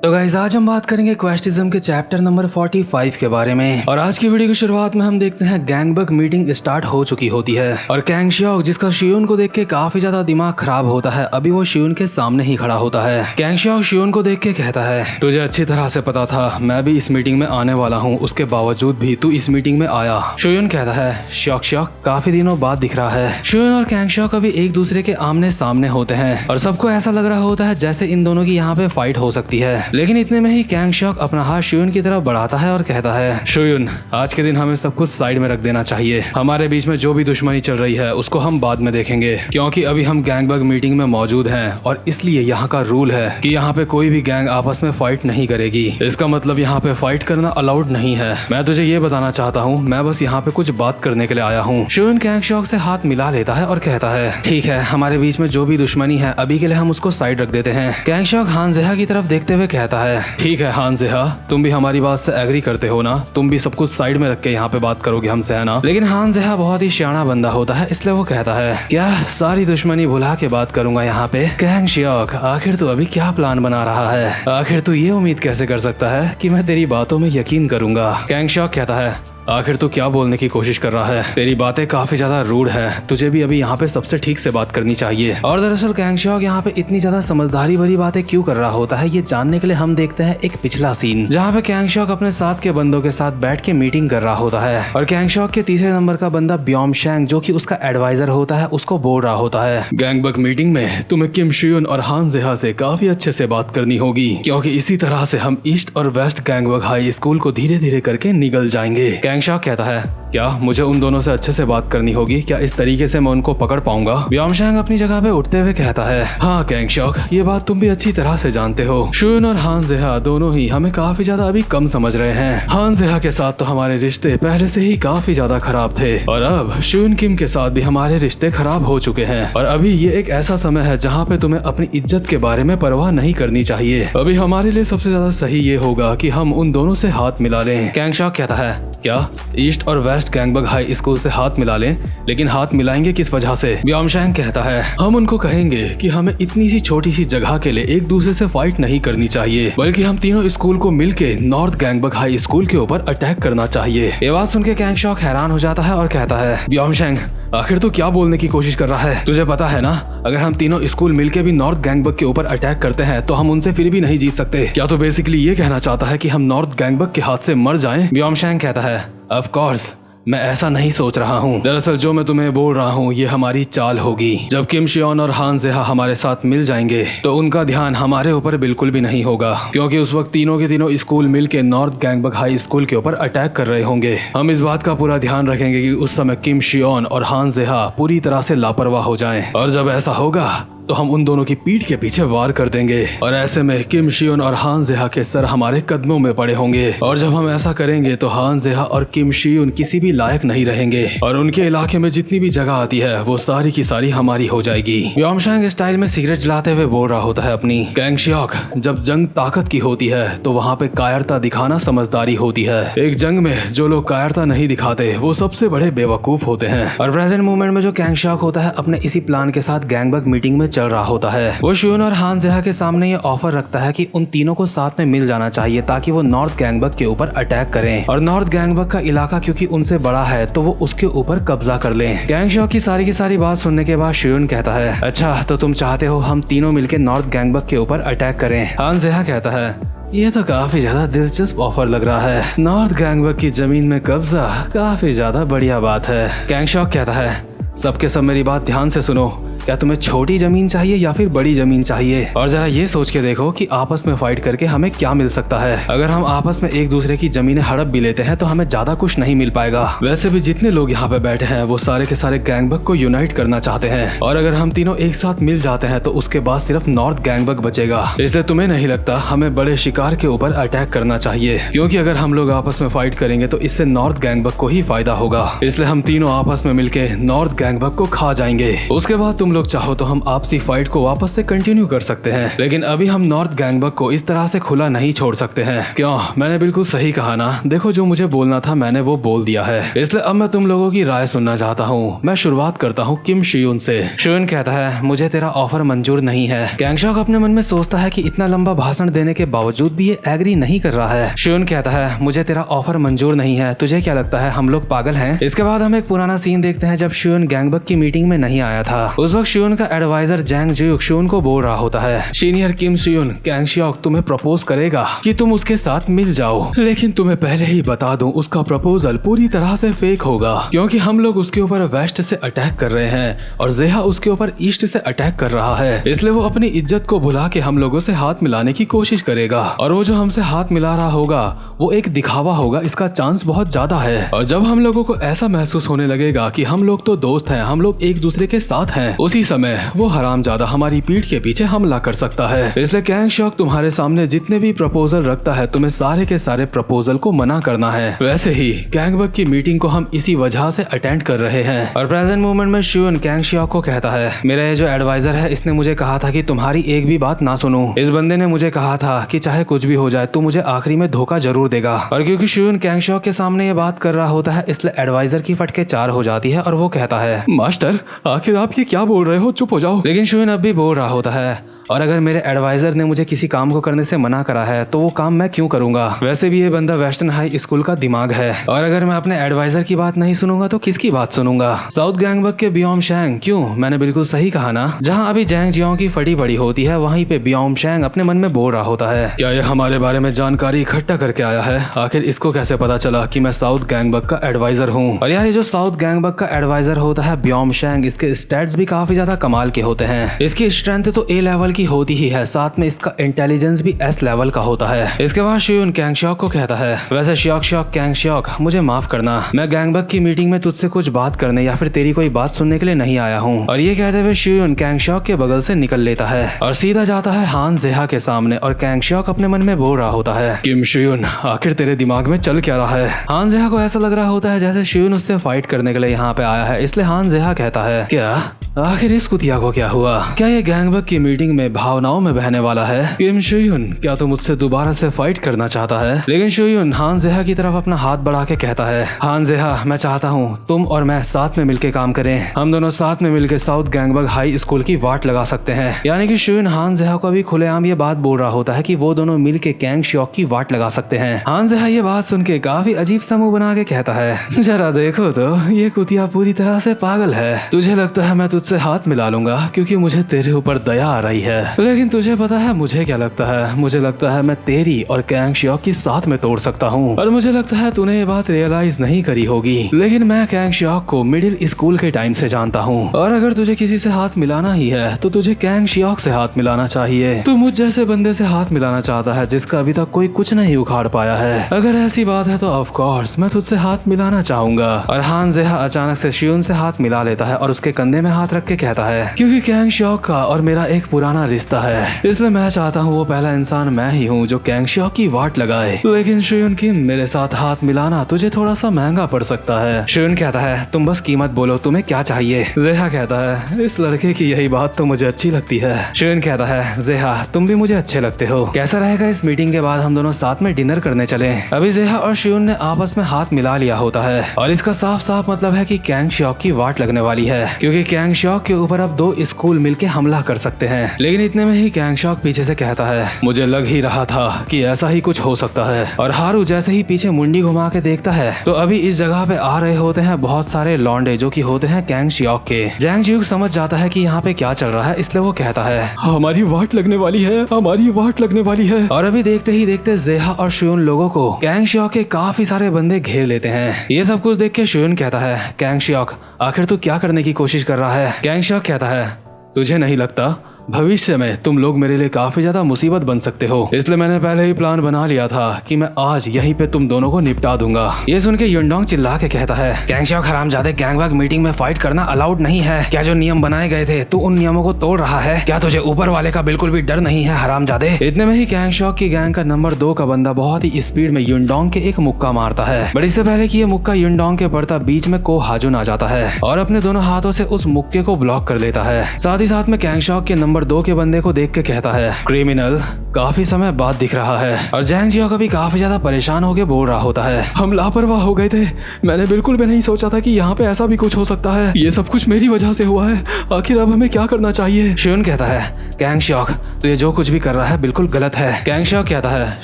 तो गाइस आज हम बात करेंगे क्वेस्टिज्म के चैप्टर नंबर 45 के बारे में। और आज की वीडियो की शुरुआत में हम देखते हैं गैंगबक मीटिंग स्टार्ट हो चुकी होती है और कैंग शियोक जिसका शियोन को देख के काफी ज्यादा दिमाग खराब होता है, अभी वो शियोन के सामने ही खड़ा होता है। कैंग शियोक शियोन को देख के कहता है, तुझे अच्छी तरह से पता था मैं भी इस मीटिंग में आने वाला हूँ, उसके बावजूद भी तू इस मीटिंग में आया। शियोन कहता है, शियोक काफी दिनों बाद दिख रहा है। शियोन और कैंग शियोक अभी एक दूसरे के आमने सामने होते हैं और सबको ऐसा लग रहा होता है जैसे इन दोनों की यहाँ पे फाइट हो सकती है। लेकिन इतने में ही कैंग शियोक अपना हाथ शियोन की तरफ बढ़ाता है और कहता है, शियोन आज के दिन हमें सब कुछ साइड में रख देना चाहिए। हमारे बीच में जो भी दुश्मनी चल रही है उसको हम बाद में देखेंगे, क्योंकि अभी हम गैंगबक मीटिंग में मौजूद हैं और इसलिए यहाँ का रूल है कि यहाँ पे कोई भी गैंग आपस में फाइट नहीं करेगी। इसका मतलब यहाँ पे फाइट करना अलाउड नहीं है। मैं तुझे ये बताना चाहता हूँ, मैं बस यहाँ पे कुछ बात करने के लिए आया हूँ। शियोन कैंग शियोक से हाथ मिला लेता है और कहता है, ठीक है, हमारे बीच में जो भी दुश्मनी है अभी के लिए हम उसको साइड रख देते हैं। कैंग शियोक हान जेहा की तरफ देखते हुए कहता है, ठीक है हान जेहा, तुम भी हमारी बात से एग्री करते हो ना? तुम भी सब कुछ साइड में रख के यहाँ पे बात करोगे हमसे, है ना? लेकिन हान जेहा बहुत ही सियाना बंदा होता है, इसलिए वो कहता है, क्या सारी दुश्मनी भुला के बात करूंगा यहाँ पे? कैंग शियोक आखिर तू अभी क्या प्लान बना रहा है? आखिर तू ये उम्मीद कैसे कर सकता है कि मैं तेरी बातों में यकीन करूंगा? कैंग शियोक कहता है, आखिर तू क्या बोलने की कोशिश कर रहा है? तेरी बातें काफी ज्यादा रूड है, तुझे भी अभी यहाँ पे सबसे ठीक से बात करनी चाहिए। और दरअसल कैंग शियोक यहाँ पे इतनी ज्यादा समझदारी भरी बातें क्यों कर रहा होता है, ये जानने के लिए हम देखते हैं एक पिछला सीन, जहाँ पे कैंग शियोक अपने साथ के बंदों के साथ बैठ के मीटिंग कर रहा होता है और कैंग शियोक के तीसरे नंबर का बंदा ब्योमशैंग जो कि उसका एडवाइजर होता है उसको बोल रहा होता है, गैंगबक मीटिंग में तुम्हें किम शियोन और हान जेहा से काफी अच्छे से बात करनी होगी, क्योंकि इसी तरह से हम ईस्ट और वेस्ट गैंगबक हाई स्कूल को धीरे धीरे करके निगल जाएंगे। कैंग शियोक कहता है, क्या मुझे उन दोनों से अच्छे से बात करनी होगी? क्या इस तरीके से मैं उनको पकड़ पाऊंगा? ब्योमशैंग अपनी जगह पे उठते हुए कहता है, हाँ कैंग शियोक, ये बात तुम भी अच्छी तरह से जानते हो। शियोन और हान जेहा दोनों ही हमें काफी ज्यादा अभी कम समझ रहे हैं। हान जेहा के साथ तो हमारे रिश्ते पहले से ही काफी ज्यादा खराब थे और अब शियोन किम के साथ भी हमारे रिश्ते खराब हो चुके हैं और अभी ये एक ऐसा समय है जहाँ पे तुम्हें अपनी इज्जत के बारे में परवाह नहीं करनी चाहिए। अभी हमारे लिए सबसे ज्यादा सही ये होगा कि हम उन दोनों से हाथ मिला लें। कैंग शियोक कहता है, क्या ईस्ट और वेस्ट गैंगबक हाई स्कूल से हाथ मिला लें? लेकिन हाथ मिलाएंगे किस वजह से? ब्योमशैंग कहता है, हम उनको कहेंगे कि हमें इतनी सी छोटी सी जगह के लिए एक दूसरे से फाइट नहीं करनी चाहिए, बल्कि हम तीनों स्कूल को मिलके नॉर्थ गैंगबक हाई स्कूल के ऊपर अटैक करना चाहिए। ये बात सुन के कैंग शियोक हैरान हो जाता है और कहता है, ब्योमशैंग आखिर तू क्या बोलने की कोशिश कर रहा है? तुझे पता है ना, अगर हम तीनों स्कूल मिलके भी नॉर्थ गैंगबक के ऊपर अटैक करते हैं तो हम उनसे फिर भी नहीं जीत सकते। क्या तू बेसिकली ये कहना चाहता है कि हम नॉर्थ गैंगबक के हाथ से मर जाएं? ब्योमशैंग कहता है, ऑफ कोर्स मैं ऐसा नहीं सोच रहा हूँ। दरअसल जो मैं तुम्हें बोल रहा हूँ ये हमारी चाल होगी। जब किम शियोन और हान जेहा हमारे साथ मिल जाएंगे तो उनका ध्यान हमारे ऊपर बिल्कुल भी नहीं होगा, क्योंकि उस वक्त तीनों के तीनों स्कूल मिलके नॉर्थ गैंगबक हाई स्कूल के ऊपर अटैक कर रहे होंगे। हम इस बात का पूरा ध्यान रखेंगे कि उस समय किम शियोन और हान जेहा पूरी तरह से लापरवाह हो जाएं, और जब ऐसा होगा तो हम उन दोनों की पीठ के पीछे वार कर देंगे और ऐसे में किम शियोन और हान जेहा के सर हमारे कदमों में पड़े होंगे। और जब हम ऐसा करेंगे तो हान जेहा और किम शियोन किसी भी लायक नहीं रहेंगे और उनके इलाके में जितनी भी जगह आती है वो सारी की सारी हमारी हो जाएगी। ब्योमशैंग स्टाइल में सिगरेट जलाते हुए बोल रहा होता है अपनी, कैंग शियोक जब जंग ताकत की होती है तो वहाँ पे कायरता दिखाना समझदारी होती है। एक जंग में जो लोग कायरता नहीं दिखाते वो सबसे बड़े बेवकूफ होते हैं। और प्रेजेंट मोमेंट में जो कैंग शियोक होता है अपने इसी प्लान के साथ गैंगबक मीटिंग में चल रहा होता है। वो शियोन और हान जेहा के सामने ये ऑफर रखता है कि उन तीनों को साथ में मिल जाना चाहिए ताकि वो नॉर्थ गैंगबक के ऊपर अटैक करें और नॉर्थ गैंगबक का इलाका क्योंकि उनसे बड़ा है तो वो उसके ऊपर कब्जा कर लें। कैंग शियोक की सारी बात सुनने के बाद शियोन कहता है, अच्छा तो तुम चाहते हो हम तीनों मिलकर नॉर्थ गैंगबक के ऊपर अटैक करें? हान जेहा कहता है, ये तो काफी ज्यादा दिलचस्प ऑफर लग रहा है। नॉर्थ गैंगबक की जमीन में कब्जा काफी ज्यादा बढ़िया बात है। कैंग शियोक कहता है, सबके सब मेरी बात ध्यान से सुनो, क्या तुम्हें छोटी जमीन चाहिए या फिर बड़ी जमीन चाहिए? और जरा ये सोच के देखो कि आपस में फाइट करके हमें क्या मिल सकता है। अगर हम आपस में एक दूसरे की जमीनें हड़प भी लेते हैं तो हमें ज्यादा कुछ नहीं मिल पाएगा। वैसे भी जितने लोग यहाँ पे बैठे हैं वो सारे के सारे गैंगबक को यूनाइट करना चाहते हैं और अगर हम तीनों एक साथ मिल जाते हैं तो उसके बाद सिर्फ नॉर्थ गैंगबक बचेगा। इसलिए तुम्हें नहीं लगता हमें बड़े शिकार के ऊपर अटैक करना चाहिए? क्योंकि अगर हम लोग आपस में फाइट करेंगे तो इससे नॉर्थ गैंगबक को ही फायदा होगा। इसलिए हम तीनों आपस में मिलके नॉर्थ गैंगबक को खा जाएंगे। उसके बाद तुम लोग चाहो तो हम आपसी फाइट को वापस से कंटिन्यू कर सकते हैं, लेकिन अभी हम नॉर्थ गैंगबक को इस तरह से खुला नहीं छोड़ सकते हैं। क्यों? मैंने बिल्कुल सही कहा ना? देखो, जो मुझे बोलना था मैंने वो बोल दिया है, इसलिए अब मैं तुम लोगों की राय सुनना चाहता हूँ। मैं शुरुआत करता हूँ किम शियून से। शियून कहता है, मुझे तेरा ऑफर मंजूर नहीं है। गैंगशॉक अपने मन में सोचता है कि इतना लंबा भाषण देने के बावजूद भी ये एग्री नहीं कर रहा है। शियून कहता है, मुझे तेरा ऑफर मंजूर नहीं है, तुझे क्या लगता है हम लोग पागल हैं? इसके बाद हम एक पुराना सीन देखते हैं जब शियून गैंगबक की मीटिंग में नहीं आया था। उस वक्त शियून का एडवाइजर जैंग जियुक शियून को बोल रहा होता है, सीनियर किम शियून, गैंगशॉक तुम्हें प्रपोज करेगा कि तुम उसके साथ मिल जाओ, लेकिन तुम्हें पहले ही बता दूं उसका प्रपोजल पूरी तरह से फेक होगा, क्योंकि हम लोग उसके ऊपर वेस्ट से अटैक कर रहे हैं और जेहा उसके ऊपर ईस्ट से अटैक कर रहा है, इसलिए वो अपनी इज्जत को भुला के हम लोगों से हाथ मिलाने की कोशिश करेगा और वो जो हमसे हाथ मिला रहा होगा वो एक दिखावा होगा, इसका चांस बहुत ज्यादा है। और जब हम लोगों को ऐसा महसूस होने लगेगा कि हम लोग तो दोस्त हैं, हम लोग एक दूसरे के साथ हैं, उसी समय वो हरामजादा हमारी पीठ के पीछे हमला कर सकता है। इसलिए गैंगशॉक तुम्हारे सामने जितने भी प्रपोजल रखता है तुम्हें सारे के सारे प्रपोजल को मना करना है। वैसे ही गैंगबक की मीटिंग को हम इसी वजह से अटेंड कर रहे हैं। और प्रेजेंट मोमेंट में शियून गैंगशॉक को कहता है, मेरा ये जो एडवाइजर है इसने मुझे कहा था कि तुम्हारी एक भी बात ना सुनूं। इस बंदे ने मुझे कहा था कि चाहे कुछ भी हो जाए तू मुझे आखिरी में धोखा जरूर देगा। और क्योंकि शियून गैंगशॉक के सामने ये बात कर रहा होता है इसलिए एडवाइजर की फटके चार हो जाती है और वो कहता है, मास्टर आखिर आप ये क्या बोल रहे हो, चुप हो जाओ। लेकिन शियून अब भी बोल रहा होता है, और अगर मेरे एडवाइजर ने मुझे किसी काम को करने से मना करा है तो वो काम मैं क्यों करूंगा? वैसे भी ये बंदा वेस्टर्न हाई स्कूल का दिमाग है और अगर मैं अपने एडवाइजर की बात नहीं सुनूंगा तो किसकी बात सुनूंगा? साउथ गैंगबक के बियोम शैंग, क्यों? मैंने बिल्कुल सही कहा ना? जहाँ अभी जैंग जियोंग की फटी पड़ी होती है वहीं पे बियोम शैंग अपने मन में बोल रहा होता है, क्या ये हमारे बारे में जानकारी इकट्ठा करके आया है? आखिर इसको कैसे पता चला कि मैं साउथ गैंगबक का एडवाइजर हूँ? और यार ये जो साउथ गैंगबक का एडवाइजर होता है बियोम शैंग, इसके स्टैट्स भी काफी ज्यादा कमाल के होते हैं। इसकी स्ट्रेंथ तो ए लेवल की होती ही है, साथ में इसका इंटेलिजेंस भी एस लेवल का होता है। इसके बाद शियून गैंगशॉक को कहता है, वैसे शॉक गैंगशॉक मुझे माफ करना, मैं गैंगबक की मीटिंग में तुझसे कुछ बात करने या फिर तेरी कोई बात सुनने के लिए नहीं आया हूँ। और ये कहते हुए शियून गैंगशॉक के बगल से निकल लेता है और सीधा जाता है हान जेहा के सामने। और गैंगशॉक अपने मन में बोल रहा होता है, किम शियून आखिर तेरे दिमाग में चल क्या रहा है? हान जेहा को ऐसा लग रहा होता है जैसे शियून उससे फाइट करने के लिए यहाँ पे आया है, इसलिए हान जेहा कहता है, क्या आखिर इस कुतिया को क्या हुआ? क्या ये गैंगबक की मीटिंग में भावनाओं में बहने वाला है? किम शियून क्या तू मुझसे दोबारा से फाइट करना चाहता है? लेकिन शियून हान जेहा की तरफ अपना हाथ बढ़ा के कहता है, हान जेहा मैं चाहता हूँ तुम और मैं साथ में मिलके काम करें, हम दोनों साथ में मिलके साउथ गैंगबक हाई स्कूल की वाट लगा सकते हैं। यानी कि शियून हान जेहा को अभी खुलेआम ये बात बोल रहा होता है कि वो दोनों मिलके गैंगशॉक की वाट लगा सकते हैं। हान जेहा ये बात सुन के काफी अजीब सा मुंह बना के कहता है, जरा देखो तो ये कुतिया पूरी तरह से पागल है। तुझे लगता है मैं तुझसे हाथ मिला लूंगा क्योंकि मुझे तेरे ऊपर दया आ रही है, लेकिन तुझे पता है मुझे क्या लगता है? मुझे लगता है मैं तेरी और गैंगशॉक की साथ में तोड़ सकता हूँ। और मुझे लगता है तूने ये बात रियलाइज नहीं करी होगी, लेकिन मैं गैंगशॉक को मिडिल स्कूल के टाइम से जानता हूँ और अगर तुझे किसी से हाथ मिलाना ही है तो तुझे गैंगशॉक से हाथ मिलाना चाहिए। तू मुझ जैसे बंदे से हाथ मिलाना चाहता है जिसका अभी तक कोई कुछ नहीं उखाड़ पाया है। अगर ऐसी बात है तो ऑफ कोर्स मैं तुझसे हाथ मिलाना चाहूंगा। और हान जेहा अचानक से शियून से हाथ मिला लेता है और उसके कंधे में हाथ रख के कहता है, क्योंकि गैंगशॉक का और मेरा एक पुराना रिश्ता है, इसलिए मैं चाहता हूँ वो पहला इंसान मैं ही हूँ जो गैंगशॉक की वाट लगाए। लेकिन शियून किम मेरे साथ हाथ मिलाना तुझे थोड़ा सा महंगा पड़ सकता है। शियून कहता है, तुम बस कीमत बोलो, तुम्हें क्या चाहिए? जेहा कहता है, इस लड़के की यही बात तो मुझे अच्छी लगती है। शियून कहता है, जेहा तुम भी मुझे अच्छे लगते हो, कैसा रहेगा इस मीटिंग के बाद हम दोनों साथ में डिनर करने चले? अभी जेहा और शियून ने आपस में हाथ मिला लिया होता है और इसका साफ साफ मतलब है कि गैंगशॉक की वाट लगने वाली है, क्योंकि गैंगशॉक के ऊपर अब दो स्कूल मिलके हमला कर सकते हैं। लेकिन इतने में ही गैंगशॉक पीछे से कहता है, मुझे लग ही रहा था कि ऐसा ही कुछ हो सकता है। और हारू जैसे ही पीछे मुंडी घुमा के देखता है तो अभी इस जगह पे आ रहे होते हैं बहुत सारे लौंडे जो कि होते हैं गैंगशॉक के। जैंग जियुक समझ जाता है कि यहाँ पे क्या चल रहा है, इसलिए वो कहता है, हमारी वाट लगने वाली है, हमारी वाट लगने वाली है। और अभी देखते ही देखते जेहा और शियून लोगों को गैंगशॉक के काफी सारे बंदे घेर लेते हैं। ये सब कुछ देख के शियून कहता है, गैंगशॉक आखिर तू क्या करने की कोशिश कर रहा है? गैंगशॉक कहता है, तुझे नहीं लगता भविष्य में तुम लोग मेरे लिए काफी ज्यादा मुसीबत बन सकते हो, इसलिए मैंने पहले ही प्लान बना लिया था कि मैं आज यहीं पे तुम दोनों को निपटा दूंगा। ये सुन के युनडोंग चिल्ला के कहता है, कैंगशियाओ हरामजादे, गैंगबग मीटिंग में फाइट करना अलाउड नहीं है। क्या जो नियम बनाए गए थे तू उन नियमों को तोड़ रहा है? क्या तुझे ऊपर वाले का बिल्कुल भी डर नहीं है हरामजादे? इतने में ही कैंगशियाओ की गैंग का नंबर 2 का बंदा बहुत ही स्पीड में युनडोंग के एक मुक्का मारता है। बट इससे पहले कि ये मुक्का युनडोंग के पड़ता, बीच में को हाजुन आ जाता है और अपने दोनों हाथों से उस मुक्के को ब्लॉक कर लेता है। साथ ही साथ में कैंगशियाओ के नंबर 2 के बंदे को देख के कहता है, क्रिमिनल काफी समय बाद दिख रहा है। और जैंग जियो का भी काफी ज्यादा परेशान होकर बोल रहा होता है, हम लापरवाह हो गए थे, मैंने बिल्कुल भी नहीं सोचा था कि यहाँ पे ऐसा भी कुछ हो सकता है। ये सब कुछ मेरी वजह से हुआ है, आखिर अब हमें क्या करना चाहिए? शियुन कहता है, कैंगशियाओ तू ये जो कुछ भी कर रहा है बिल्कुल गलत है। कैंगशियाओ कहता है,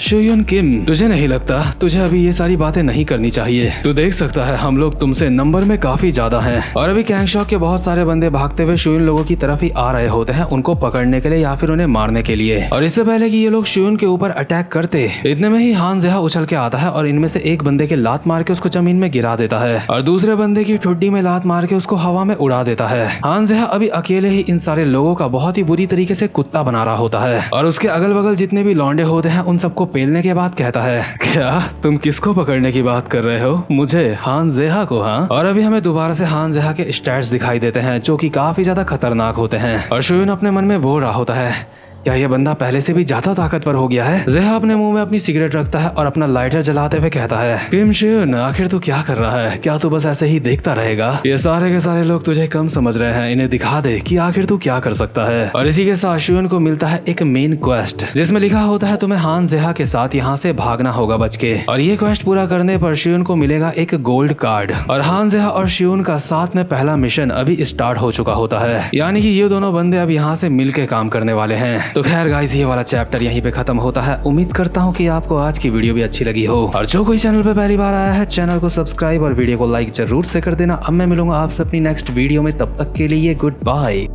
शियुन किम तुझे नहीं लगता तुझे अभी ये सारी बातें नहीं करनी चाहिए? तू देख सकता है हम लोग तुमसे नंबर में काफी ज्यादा हैं और अभी कैंगशियाओ के बहुत सारे बंदे भागते हुए शियुन लोगों की तरफ ही आ रहे होते हैं, उनको पकड़ने के लिए या फिर उन्हें मारने के लिए। और इससे पहले कि ये लोग शियुन के ऊपर अटैक करते, इतने में ही हान जेहा उछल के आता है और इनमें से एक बंदे के लात मार के उसको जमीन में गिरा देता है और दूसरे बंदे की ठुड्डी में लात मार के उसको हवा में उड़ा देता है। हान जेहा अभी अकेले ही इन सारे लोगों का बहुत ही बुरी तरीके से कुत्ता बना रहा होता है और उसके अगल बगल जितने भी लौंडे होते हैं उन सबको पेलने के बाद कहता है, क्या तुम किसको पकड़ने की बात कर रहे हो? मुझे, हान जेहा को? हाँ। और अभी हमें दोबारा से हान जेहा के स्टैट्स दिखाई देते हैं जो कि काफी ज्यादा खतरनाक होते हैं और शियुन अपने मन में बोल रहा होता है, क्या ये बंदा पहले से भी ज्यादा ताकतवर हो गया है? जेहा अपने मुंह में अपनी सिगरेट रखता है और अपना लाइटर जलाते हुए कहता है, किम शियुन आखिर तू क्या कर रहा है? क्या तू बस ऐसे ही देखता रहेगा? ये सारे के सारे लोग तुझे कम समझ रहे हैं, इन्हें दिखा दे कि आखिर तू क्या कर सकता है। और इसी के साथ शियुन को मिलता है एक मेन क्वेस्ट जिसमें लिखा होता है तुम्हें हान जेहा के साथ यहाँ से भागना होगा बच के। और ये क्वेस्ट पूरा करने पर शियुन को मिलेगा एक गोल्ड कार्ड और हान जेहा और शियुन का साथ में पहला मिशन अभी स्टार्ट हो चुका होता है, यानी कि ये दोनों बंदे अब यहाँ से मिल के काम करने वाले हैं। तो खैर गाइस ये वाला चैप्टर यहीं पे खत्म होता है। उम्मीद करता हूँ कि आपको आज की वीडियो भी अच्छी लगी हो और जो कोई चैनल पे पहली बार आया है चैनल को सब्सक्राइब और वीडियो को लाइक जरूर से कर देना। अब मैं मिलूंगा आपसे अपनी नेक्स्ट वीडियो में, तब तक के लिए गुड बाय।